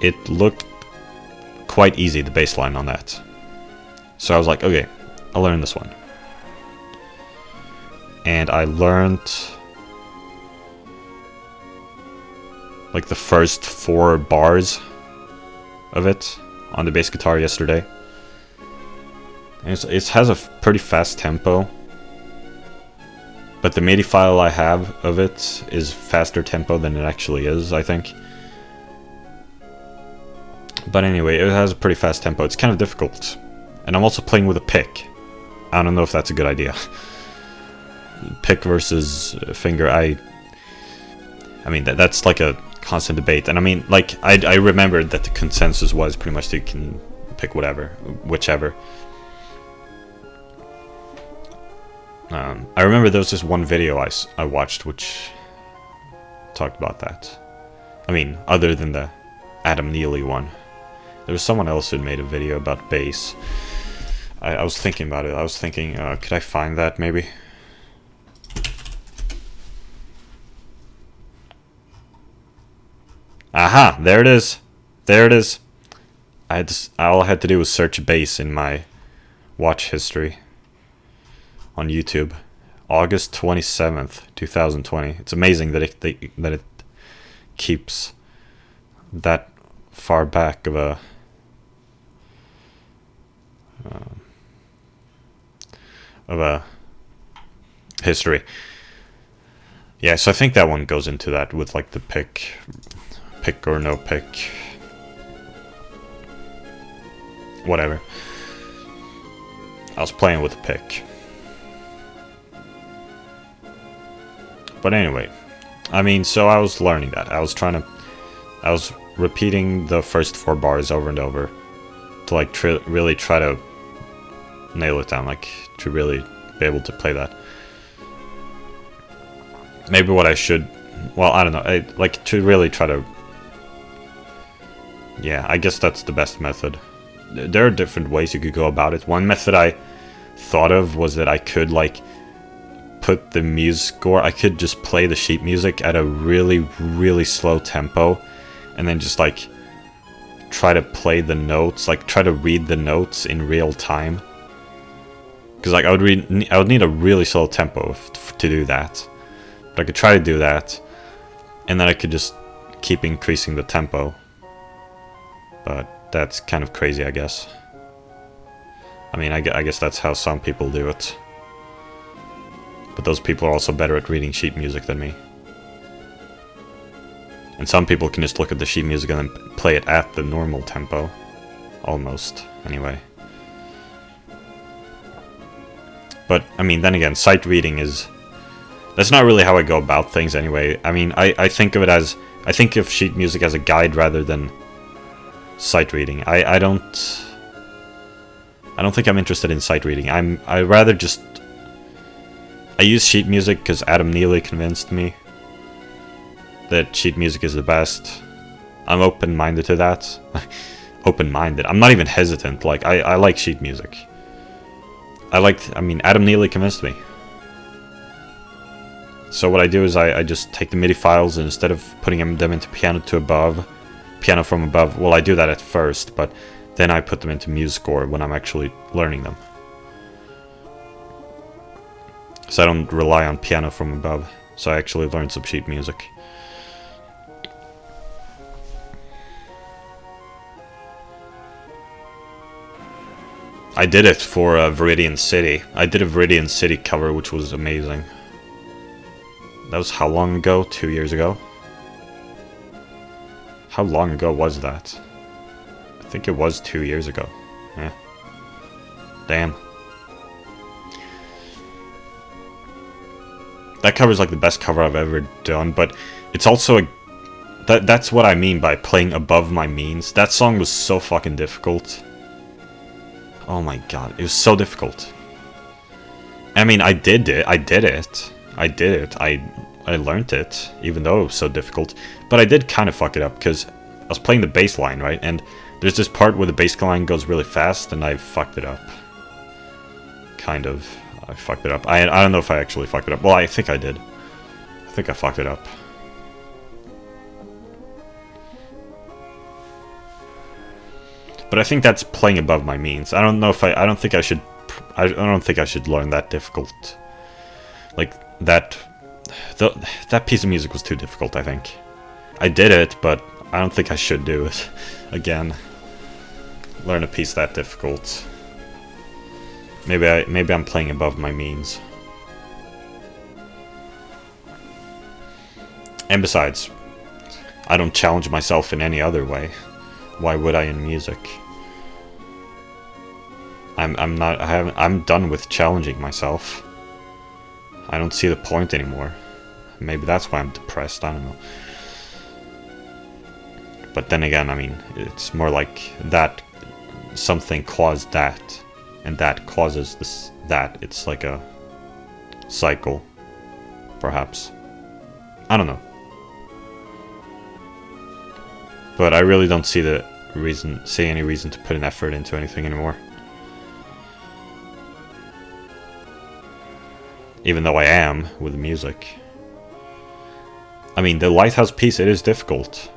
it looked quite easy, the bass line on that. So I was like, okay, I'll learn this one. And I learned like the first 4 bars of it on the bass guitar yesterday. And it has a pretty fast tempo, but the MIDI file I have of it is faster tempo than it actually is, I think. But anyway, it has a pretty fast tempo. It's kind of difficult. And I'm also playing with a pick. I don't know if that's a good idea. Pick versus finger, I mean, that's like a constant debate. And I mean, like, I remembered that the consensus was pretty much that you can pick whichever. I remember there was this one video I watched which talked about that. I mean, other than the Adam Neely one. There was someone else who made a video about bass. I was thinking about it. I was thinking, could I find that maybe? Aha! There it is. There it is. All I had to do was search bass in my watch history on YouTube. August 27th, 2020. It's amazing that it keeps that far back of a history. Yeah, so I think that one goes into that with like the pick or no pick, whatever. I was playing with the pick, but anyway, I mean, so I was learning that. I was repeating the first 4 bars over and over to like really try to nail it down, like to really be able to play that. Maybe what I should, well, I don't know, like to really try to, yeah, I guess that's the best method. There are different ways you could go about it. One method I thought of was that I could like put the music score, I could just play the sheet music at a really, really slow tempo, and then just like try to play the notes, like try to read the notes in real time. Because like I would need a really slow tempo to do that. But I could try to do that, and then I could just keep increasing the tempo. But that's kind of crazy, I guess. I mean, I guess that's how some people do it. But those people are also better at reading sheet music than me. And some people can just look at the sheet music and then play it at the normal tempo. Almost, anyway. But, I mean, then again, sight reading is... That's not really how I go about things anyway. I mean, I think of it as... I think of sheet music as a guide rather than sight reading. I don't think I'm interested in sight reading. I rather just... I use sheet music because Adam Neely convinced me that sheet music is the best. I'm open-minded to that. Open-minded. I'm not even hesitant. Like, I like sheet music. I mean, Adam Neely convinced me. So what I do is I just take the MIDI files, and instead of putting them into piano from above, well, I do that at first, but then I put them into MuseScore when I'm actually learning them. So I don't rely on piano from above. So I actually learn some sheet music. I did it for Viridian City. I did a Viridian City cover, which was amazing. That was how long ago? 2 years ago? How long ago was that? I think it was 2 years ago. Yeah. Damn. That cover's like the best cover I've ever done, but it's also that's what I mean by playing above my means. That song was so fucking difficult. Oh my god, it was so difficult. I mean, I did it. I learned it, even though it was so difficult. But I did kind of fuck it up, because I was playing the bass line, right? And there's this part where the bass line goes really fast, and I fucked it up. Kind of. I fucked it up. I don't know if I actually fucked it up. Well, I think I did. I think I fucked it up. But I think that's playing above my means. I don't know if I don't think I should learn that difficult. Like that piece of music was too difficult, I think. I did it, but I don't think I should do it again. Learn a piece that difficult. Maybe I'm playing above my means. And besides, I don't challenge myself in any other way. Why would I in music? I'm done with challenging myself. I don't see the point anymore. Maybe that's why I'm depressed, I don't know. But then again, I mean, it's more like that something caused that, and that causes this that. It's like a cycle, perhaps. I don't know. But I really don't see any reason to put an effort into anything anymore. Even though I am with music. I mean, the Lighthouse piece, it is difficult.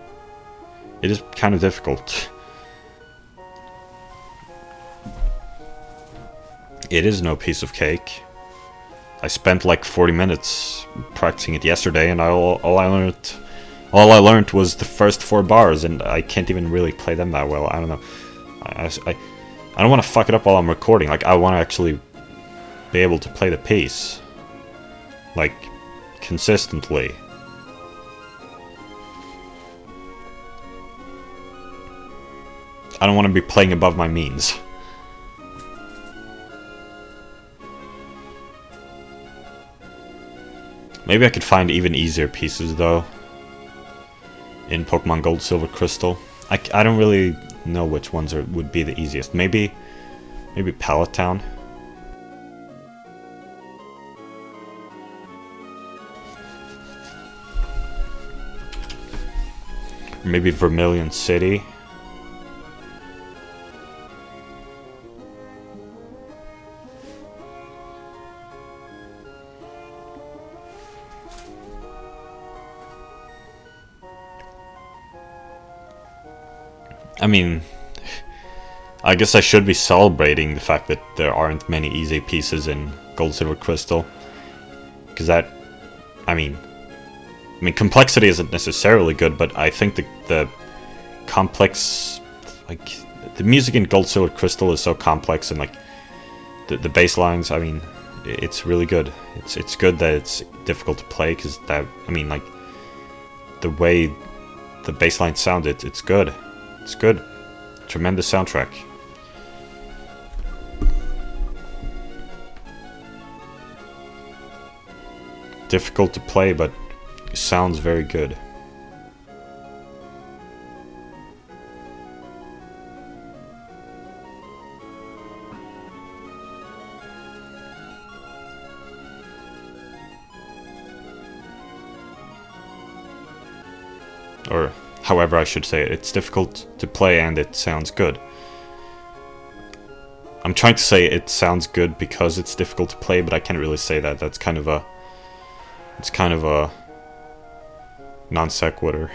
It is kind of difficult. It is no piece of cake. I spent like 40 minutes practicing it yesterday, and all I learned was the first 4 bars, and I can't even really play them that well. I don't know. I don't want to fuck it up while I'm recording. Like, I want to actually be able to play the piece. Like, consistently. I don't want to be playing above my means. Maybe I could find even easier pieces, though. In Pokemon Gold, Silver, Crystal. I don't really know which ones would be the easiest. Maybe Pallet Town. Or maybe Vermilion City. I mean, I guess I should be celebrating the fact that there aren't many easy pieces in Gold, Silver, Crystal. Because I mean, complexity isn't necessarily good, but I think the complex, like, the music in Gold, Silver, Crystal is so complex, and like, the bass lines, I mean, it's really good. It's good that it's difficult to play, because that, I mean, like, the way the bass lines sound, it's good. It's good. Tremendous soundtrack. Difficult to play, but sounds very good. Or however I should say it. It's difficult to play and it sounds good. I'm trying to say it sounds good because it's difficult to play, but I can't really say that. That's kind of a It's kind of a non sequitur.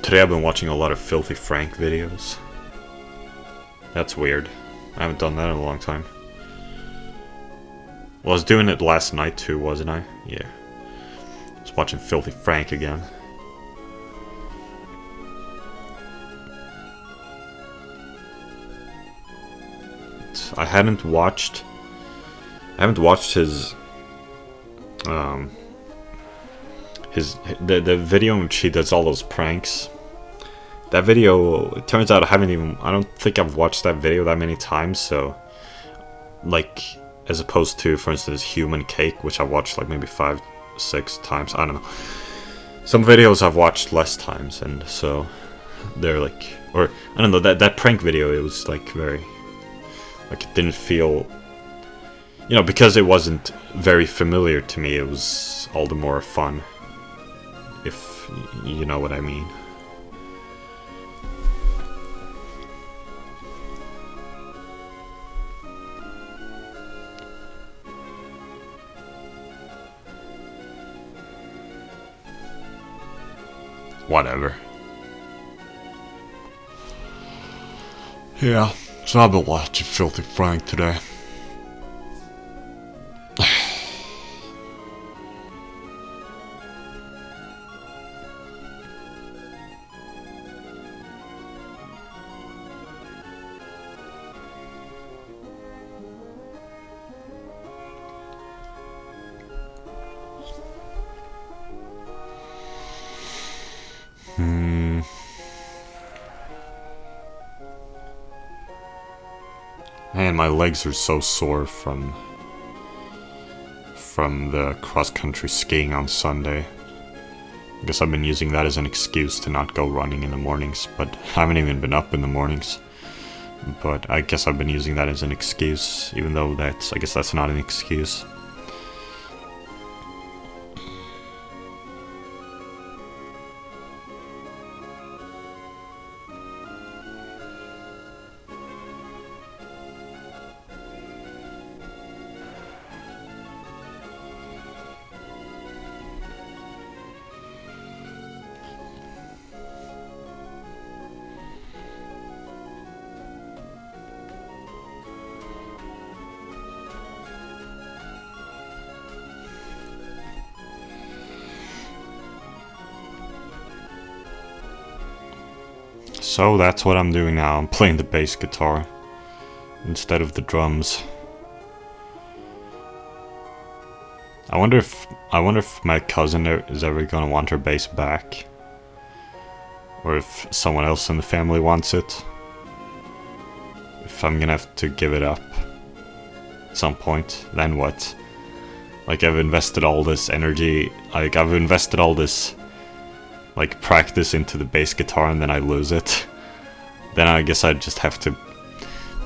Today I've been watching a lot of Filthy Frank videos. That's weird. I haven't done that in a long time. Well, I was doing it last night too, wasn't I? Yeah. I was watching Filthy Frank again. I haven't watched his the video in which he does all those pranks. That video, it turns out I don't think I've watched that video that many times, so like as opposed to, for instance, Human Cake, which I've watched like maybe 5-6 times. I don't know. Some videos I've watched less times, and so they're like, or I don't know, that prank video, it was like very, like it didn't feel, you know, because it wasn't very familiar to me, it was all the more fun, if you know what I mean. Whatever. Yeah, so I've been watching Filthy Frank today. Man, my legs are so sore from the cross-country skiing on Sunday. I guess I've been using that as an excuse to not go running in the mornings, but I haven't even been up in the mornings. But I guess I've been using that as an excuse, even though I guess that's not an excuse. So that's what I'm doing now. I'm playing the bass guitar instead of the drums. I wonder if my cousin is ever gonna want her bass back, or if someone else in the family wants it. If I'm gonna have to give it up at some point, then what? Like, I've invested all this energy, like I've invested all this like practice into the bass guitar, and then I lose it. Then I guess I'd just have to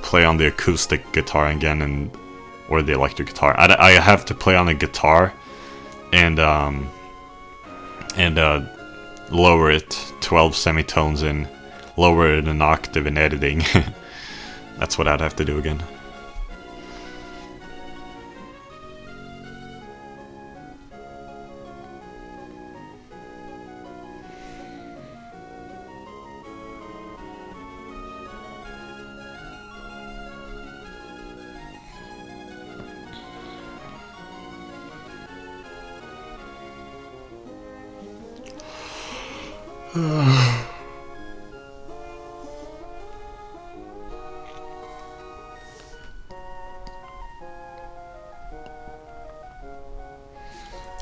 play on the acoustic guitar again, or the electric guitar. I have to play on the guitar and lower it 12 semitones and lower it an octave in editing. That's what I'd have to do again.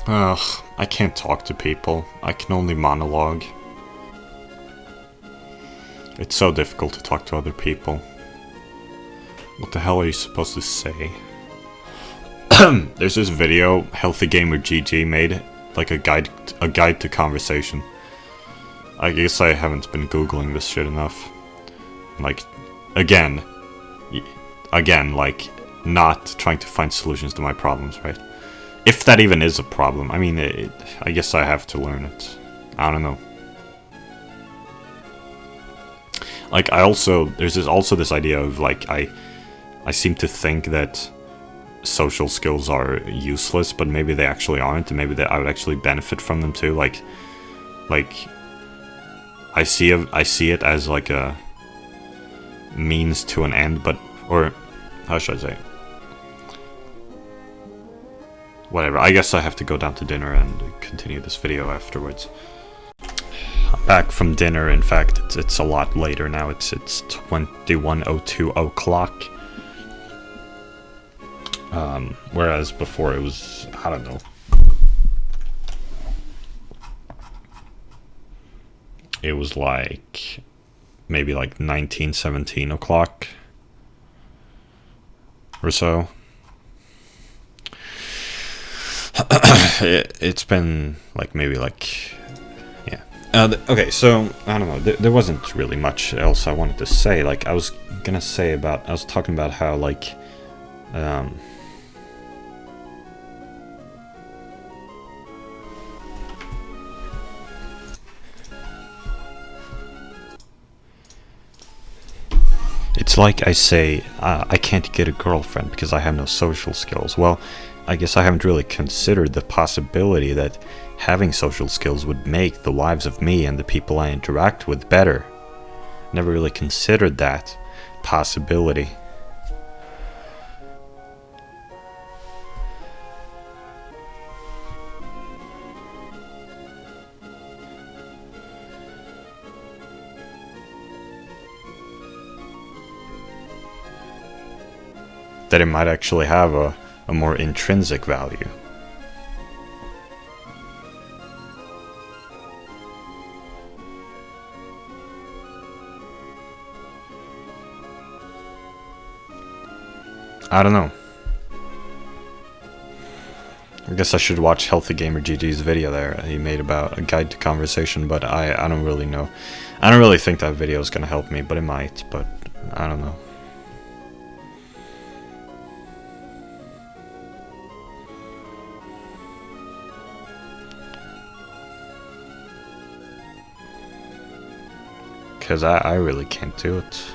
Ugh, I can't talk to people. I can only monologue. It's so difficult to talk to other people. What the hell are you supposed to say? There's this video Healthy Gamer GG made, like a guide to conversation. I guess I haven't been googling this shit enough. Like, again, like, not trying to find solutions to my problems, right? If that even is a problem. I mean, I guess I have to learn it. I don't know. Like, there's also this idea of, like, I seem to think that social skills are useless, but maybe they actually aren't, and maybe that I would actually benefit from them too. Like, I see it as like a means to an end, but, or how should I say? Whatever. I guess I have to go down to dinner and continue this video afterwards. I'm back from dinner. In fact, it's a lot later now. It's 21:02 o'clock. Whereas before it was, I don't know. It was like, maybe like 1917 o'clock or so. It's been like, maybe like, yeah. Okay, so, I don't know, there wasn't really much else I wanted to say. Like, I was talking about how, like, it's like I say, I can't get a girlfriend because I have no social skills. Well, I guess I haven't really considered the possibility that having social skills would make the lives of me and the people I interact with better. Never really considered that possibility. That it might actually have a more intrinsic value. I don't know. I guess I should watch Healthy Gamer GG's video there he made about a guide to conversation, but I don't really know. I don't really think that video is gonna help me, but it might, but I don't know. Because I really can't do it.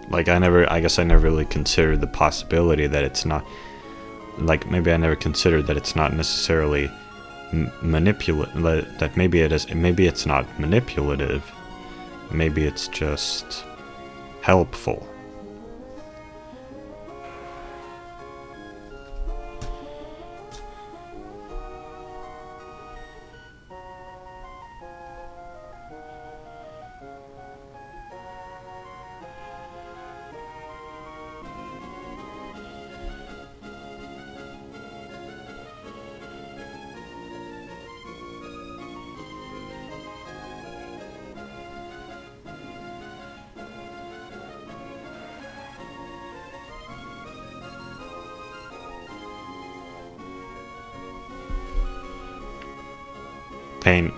Like, I guess I never really considered the possibility that it's not, like, maybe I never considered that it's not necessarily that maybe it is, maybe it's not manipulative, maybe it's just helpful.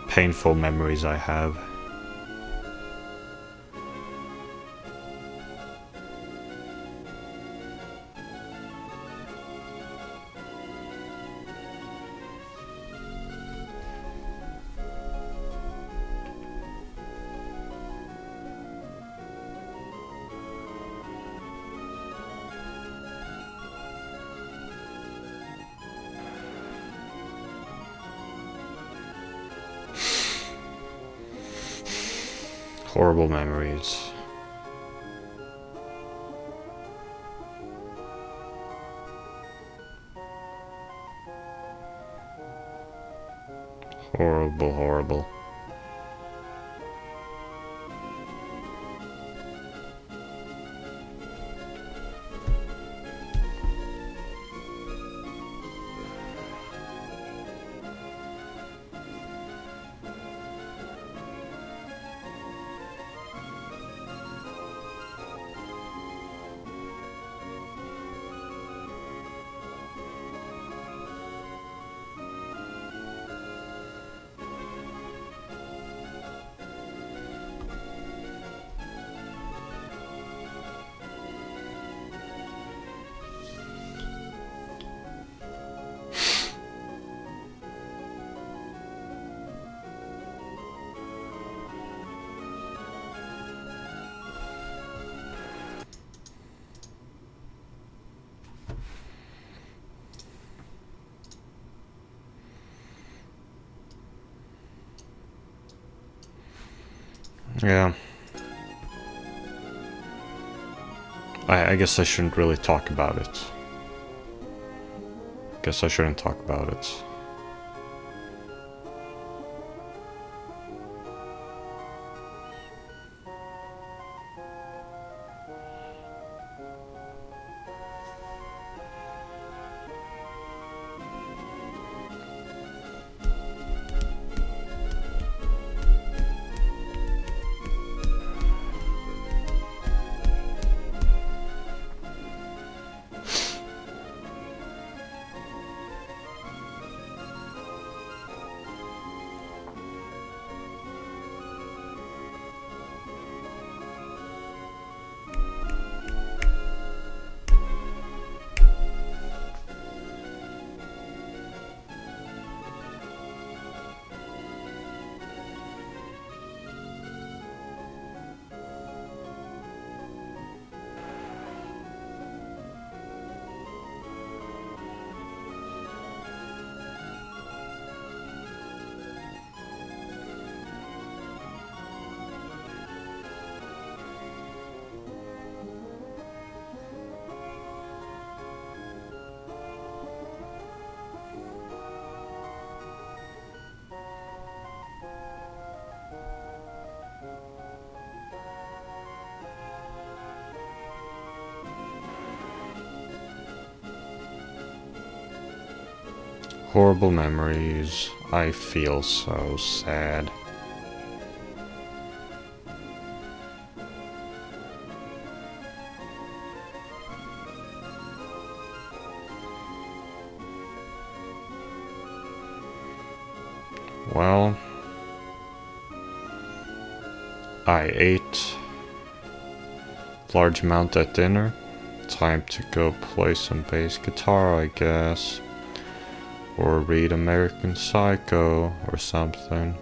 Painful memories I have. Horrible memories. Horrible, horrible. Yeah. I guess I shouldn't really talk about it. Guess I shouldn't talk about it. Horrible memories. I feel so sad. Well, I ate large amount at dinner. Time to go play some bass guitar, I guess. Or read American Psycho or something.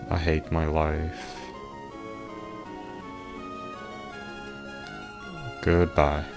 I hate my life. Goodbye.